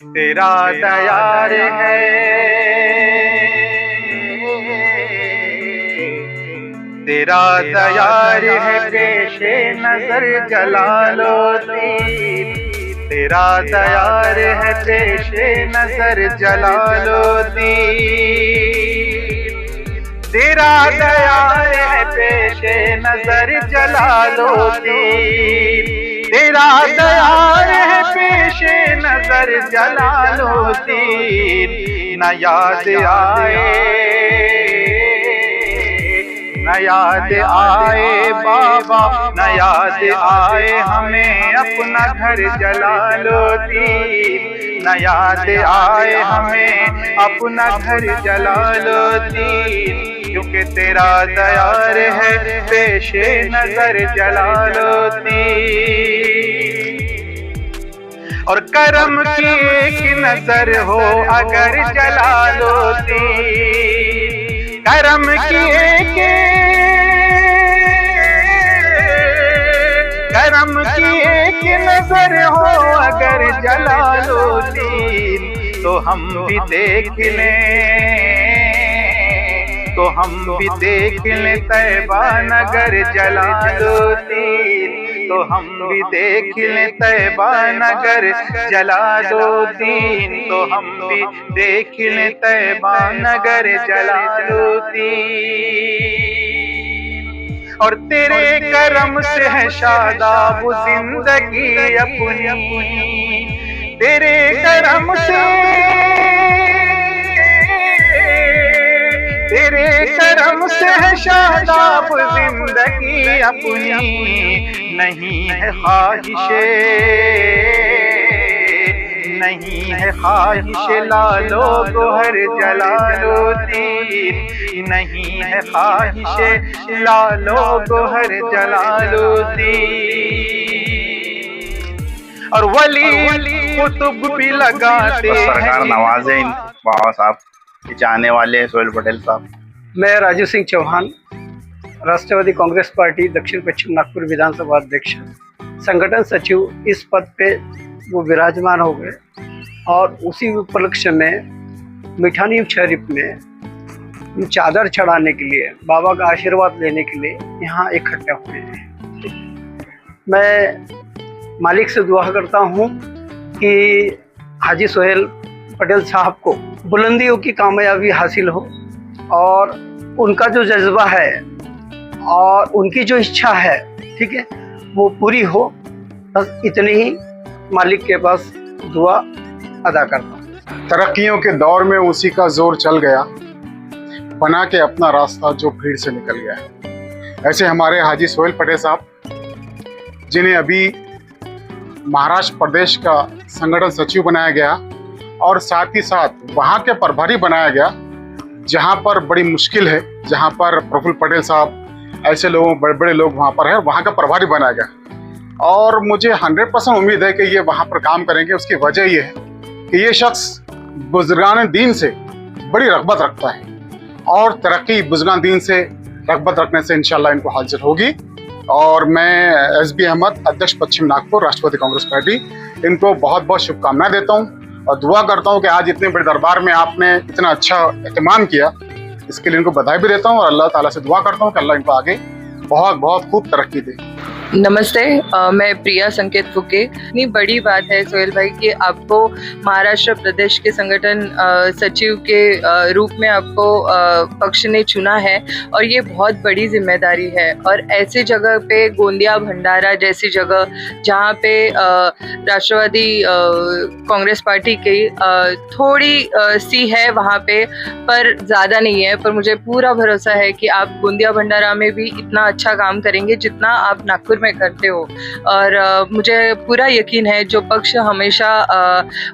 तेरा तैयार है, तेरा तैयार है पेशे नजर जलालुद्दीन। तेरा तैयार है पेशे नजर जलालुद्दीन। तेरा तैयार है पेशे नजर जलालुद्दीन। तेरा तैयार है पेशे नजर जलालुद्दीन। न याद आए, न याद आए बाबा, न याद आए हमें अपना घर जलालुद्दीन। न याद आए हमें अपना घर जलालुद्दीन, क्योंकि तेरा तैयार है पेशे नजर जलालुद्दीन। और करम की एक नजर हो अगर जलालुद्दीन, करम की एक नजर हो अगर जलालुद्दीन, तो हम भी देख लें, तो हम भी देख लें तैबा नगर जलालुद्दीन। तो हम भी देख लें तैबा नगर जलालुद्दीन। तो हम भी देख लें तैबा नगर जलालुद्दीन। और तेरे करम से है शादाब जिंदगी अपनी, तेरे करम से, तेरे करम से है शादाब जिंदगी अपनी। नहीं है ख्वाहिशे, नहीं है ख्वाहिशे लालो गोहर जलालुद्दीन। नहीं है ख्वाहिशे लालो गोहर जलालुद्दीन। और वली कुतुब भी लगाते हैं। सरकार नवाजे बाबा साहब के चाहने वाले सोहेल पटेल साहब। मैं राजू सिंह चौहान, राष्ट्रवादी कांग्रेस पार्टी दक्षिण पश्चिम नागपुर विधानसभा अध्यक्ष, संगठन सचिव इस पद पे वो विराजमान हो गए और उसी उपलक्ष्य में मिठानी शरीफ में चादर चढ़ाने के लिए, बाबा का आशीर्वाद लेने के लिए यहाँ इकट्ठा हुए हैं। मैं मालिक से दुआ करता हूँ कि हाजी सोहेल पटेल साहब को बुलंदियों की कामयाबी हासिल हो और उनका जो जज्बा है और उनकी जो इच्छा है, ठीक है, वो पूरी हो। बस इतनी ही मालिक के पास दुआ अदा करता हूँ। तरक्कियों के दौर में उसी का जोर चल गया, बना के अपना रास्ता जो भीड़ से निकल गया। ऐसे हमारे हाजी सोहेल पटेल साहब, जिन्हें अभी महाराष्ट्र प्रदेश का संगठन सचिव बनाया गया और साथ ही साथ वहाँ के प्रभारी बनाया गया, जहाँ पर बड़ी मुश्किल है, जहाँ पर प्रफुल्ल पटेल साहब ऐसे लोगों, बड़े बड़े लोग वहाँ पर हैं, वहाँ का प्रभारी बनाया गया। और मुझे 100% उम्मीद है कि ये वहाँ पर काम करेंगे। उसकी वजह ये है कि ये शख्स बुजुर्गान दीन से बड़ी रग़बत रखता है और तरक्की बुजुर्गान दीन से रग़बत रखने से इंशाल्लाह इनको हासिल होगी। और मैं SB अहमद, अध्यक्ष पश्चिम नागपुर राष्ट्रवादी कांग्रेस पार्टी, इनको बहुत बहुत शुभकामनाएं देता हूं और दुआ करता हूं कि आज इतने बड़े दरबार में आपने इतना अच्छा एहतमाम किया, इसके लिए इनको बधाई भी देता हूं और अल्लाह ताला से दुआ करता हूं कि अल्लाह इनको आगे बहुत बहुत खूब तरक्की दे। नमस्ते, मैं प्रिया संकेत फुके। इतनी बड़ी बात है सोहेल भाई कि आपको महाराष्ट्र प्रदेश के संगठन सचिव के रूप में आपको पक्ष ने चुना है और ये बहुत बड़ी जिम्मेदारी है। और ऐसी जगह पे गोंदिया भंडारा जैसी जगह जहाँ पे राष्ट्रवादी कांग्रेस पार्टी की थोड़ी सी है वहाँ पे, पर ज़्यादा नहीं है, पर मुझे पूरा भरोसा है कि आप गोंदिया भंडारा में भी इतना अच्छा काम करेंगे जितना आप नागपुर में करते हो। और मुझे पूरा यकीन है जो पक्ष हमेशा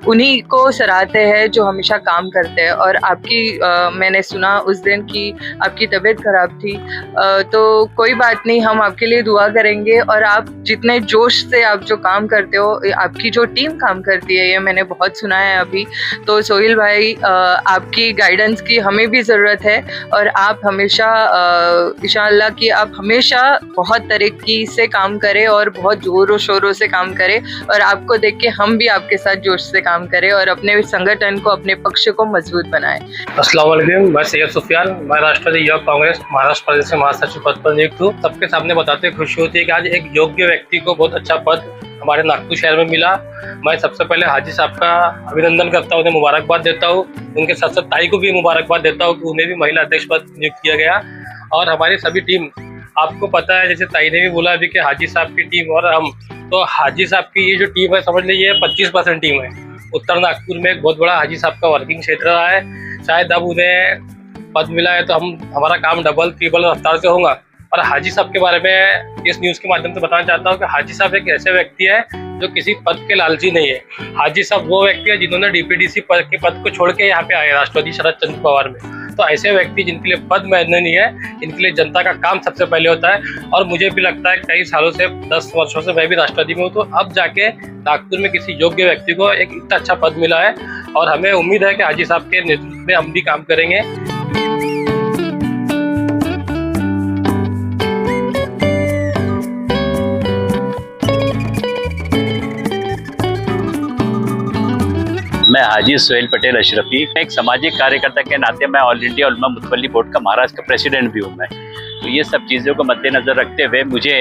उन्हीं को सराहते हैं जो हमेशा काम करते हैं। और आपकी मैंने सुना उस दिन कि आपकी तबीयत खराब थी, तो कोई बात नहीं, हम आपके लिए दुआ करेंगे। और आप जितने जोश से आप जो काम करते हो, आपकी जो टीम काम करती है, ये मैंने बहुत सुना है अभी। तो सोहेल भाई, आपकी गाइडेंस की हमें भी ज़रूरत है और आप हमेशा इंशाअल्लाह कि आप हमेशा बहुत तरक्की से काम करें और बहुत जोरों शोरों से काम करें, और आपको देख के हम भी आपके साथ जोश से काम करें और अपने संगठन को, अपने पक्ष को मजबूत बनाएं। अस्सलाम वालेकुम, मैं सैयद सुफियान, मैं राष्ट्रवादी युवक कांग्रेस महाराष्ट्र प्रदेश से महासचिव पद पर नियुक्त हूँ। सबके सामने बताते हुए खुशी होती है कि आज एक योग्य व्यक्ति को बहुत अच्छा पद हमारे नागपुर शहर में मिला। मैं सबसे पहले हाजी साहब का अभिनंदन करता हूँ, उन्हें मुबारकबाद देता हूँ। उनके साथ साथ ताई को भी मुबारकबाद देता हूँ कि उन्हें भी महिला अध्यक्ष पद नियुक्त किया गया। और हमारी सभी टीम, आपको पता है, जैसे ताई ने भी बोला अभी कि हाजी साहब की टीम और हम, तो हाजी साहब की ये जो टीम है, समझ लीजिए 25% टीम है। उत्तर नागपुर में एक बहुत बड़ा हाजी साहब का वर्किंग क्षेत्र रहा है। शायद अब उन्हें पद मिला है तो हमारा काम डबल ट्रिपल रफ्तार से होगा। और हाजी साहब के बारे में इस न्यूज़ के माध्यम से बताना चाहता हूँ कि हाजी साहब एक ऐसे व्यक्ति है जो किसी पद के लालची नहीं है। हाजी साहब वो व्यक्ति है जिन्होंने डीपीडीसी पद के पद को छोड़ के यहाँ पे आए राष्ट्रवादी शरद चंद्र पवार में। तो ऐसे व्यक्ति जिनके लिए पद महत्व नहीं है, इनके लिए जनता का काम सबसे पहले होता है। और मुझे भी लगता है कई सालों से, 10 वर्षों से मैं भी राष्ट्रवादी में हूँ, तो अब जाके नागपुर में किसी योग्य व्यक्ति को एक इतना अच्छा पद मिला है और हमें उम्मीद है कि हाजी साहब के नेतृत्व में हम भी काम करेंगे। मैं हाजी सोहेल पटेल अशरफी, एक सामाजिक कार्यकर्ता के नाते मैं ऑल इंडिया उलमा मुतवल्ली बोर्ड का महाराष्ट्र का प्रेसिडेंट भी हूँ मैं। तो ये सब चीज़ों को मद्देनज़र रखते हुए मुझे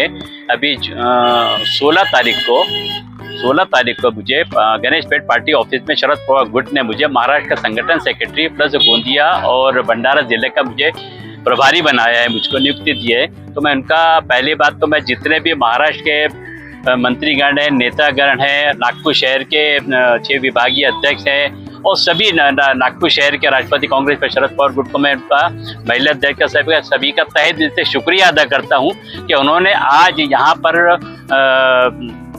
अभी 16 तारीख को मुझे गणेशपेट पार्टी ऑफिस में शरद पवार गुट ने मुझे महाराष्ट्र का संगठन सेक्रेटरी प्लस गोंदिया और भंडारा जिले का मुझे प्रभारी बनाया है, मुझको नियुक्ति दी है। तो मैं उनका पहली बात तो मैं जितने भी महाराष्ट्र के मंत्रीगण हैं, नेतागण हैं, नागपुर शहर के 6 विभागीय अध्यक्ष हैं और सभी नागपुर शहर के राष्ट्रवादी कांग्रेस पर शरद पवार गुट को मैं उनका महिला अध्यक्ष का सभी का तहे दिल से शुक्रिया अदा करता हूं कि उन्होंने आज यहाँ पर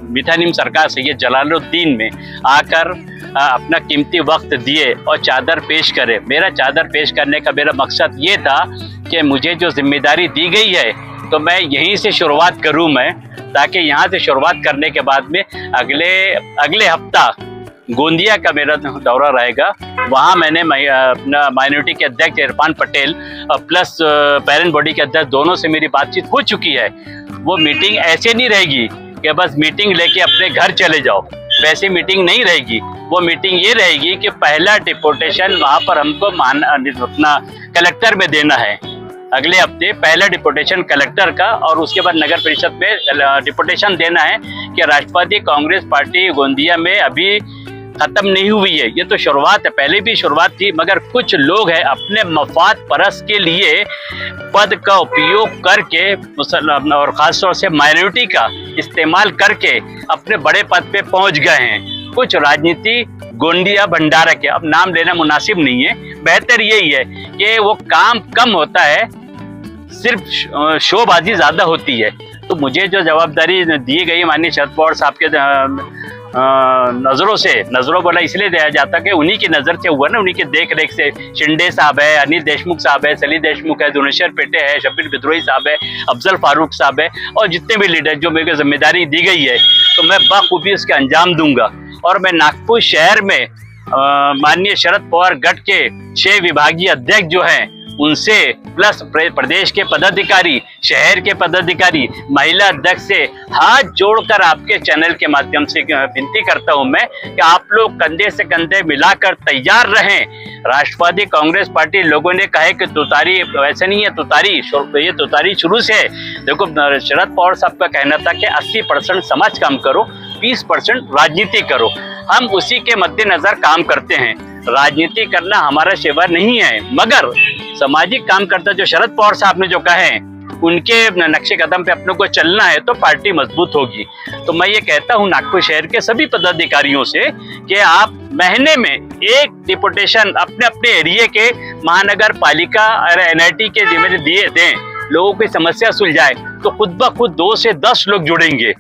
मिठानीम सरकार सैयद जलालुद्दीन में आकर अपना कीमती वक्त दिए और चादर पेश करे। मेरा चादर पेश करने का मेरा मकसद ये था कि मुझे जो जिम्मेदारी दी गई है तो मैं यहीं से शुरुआत करूं मैं, ताकि यहाँ से शुरुआत करने के बाद में अगले हफ्ता गोंदिया का मेरा दौरा रहेगा। वहाँ मैंने अपना माइनॉरिटी के अध्यक्ष Irfan Patel plus parent body के अध्यक्ष दोनों से मेरी बातचीत हो चुकी है। वो मीटिंग ऐसे नहीं रहेगी कि बस मीटिंग लेके अपने घर चले जाओ, वैसी मीटिंग नहीं रहेगी। वो मीटिंग ये रहेगी कि पहला डिपोटेशन वहाँ पर हमको अपना कलेक्टर में देना है, अगले हफ्ते पहला डिपोटेशन कलेक्टर का, और उसके बाद नगर परिषद में डिपोटेशन देना है कि राष्ट्रवादी कांग्रेस पार्टी गोंदिया में अभी खत्म नहीं हुई है। ये तो शुरुआत है, पहले भी शुरुआत थी, मगर कुछ लोग हैं अपने मफाद परस्त के लिए पद का उपयोग करके और खासतौर से माइनॉरिटी का इस्तेमाल करके अपने बड़े पद पे पहुंच गए हैं। कुछ राजनीति गोंदिया भंडारा के, अब नाम लेना मुनासिब नहीं है, बेहतर यही है कि वो काम कम होता है, सिर्फ शोबाजी ज्यादा होती है। तो मुझे जो जवाबदारी दी गई माननीय शरद पवार साहब के नजरों बोला इसलिए दिया जाता कि उन्हीं की नजर से हुआ ना, उन्हीं की देख रेख से। शिंदे साहब है, अनिल देशमुख साहब है, सली देशमुख है, दुनेश्वर पेटे है, शब्बीर बिद्रोही साहब है, अफजल फारूक साहब है, और जितने भी लीडर जो मेरे को जिम्मेदारी दी गई है तो मैं बखूबी उसके अंजाम दूंगा। और मैं नागपुर शहर में माननीय शरद पवार गठ के 6 विभागीय अध्यक्ष जो हैं उनसे प्लस प्रदेश के पदाधिकारी, शहर के पदाधिकारी, महिला अध्यक्ष से हाथ जोड़कर आपके चैनल के माध्यम से विनती करता हूं मैं कि आप लोग कंधे से कंधे मिलाकर तैयार रहें। राष्ट्रवादी कांग्रेस पार्टी, लोगों ने कहा कि तुतारी, वैसे नहीं है तुतारी, ये तुतारी शुरू से है। देखो शरद पवार साहब का कहना था कि 80% समाज काम करो, 20% राजनीति करो। हम उसी के मद्देनजर काम करते हैं। राजनीति करना हमारा शेवा नहीं है, मगर सामाजिक काम करता जो शरद पवार साहब ने जो कहे उनके नक्शे कदम पे अपने को चलना है तो पार्टी मजबूत होगी। तो मैं ये कहता हूँ नागपुर शहर के सभी पदाधिकारियों से कि आप महीने में एक डिपुटेशन अपने अपने एरिया के महानगर पालिका और एनआईटी के जिम्मे दिए दें, लोगों की समस्या सुलझाए तो खुद ब खुद 2 से 10 लोग जुड़ेंगे।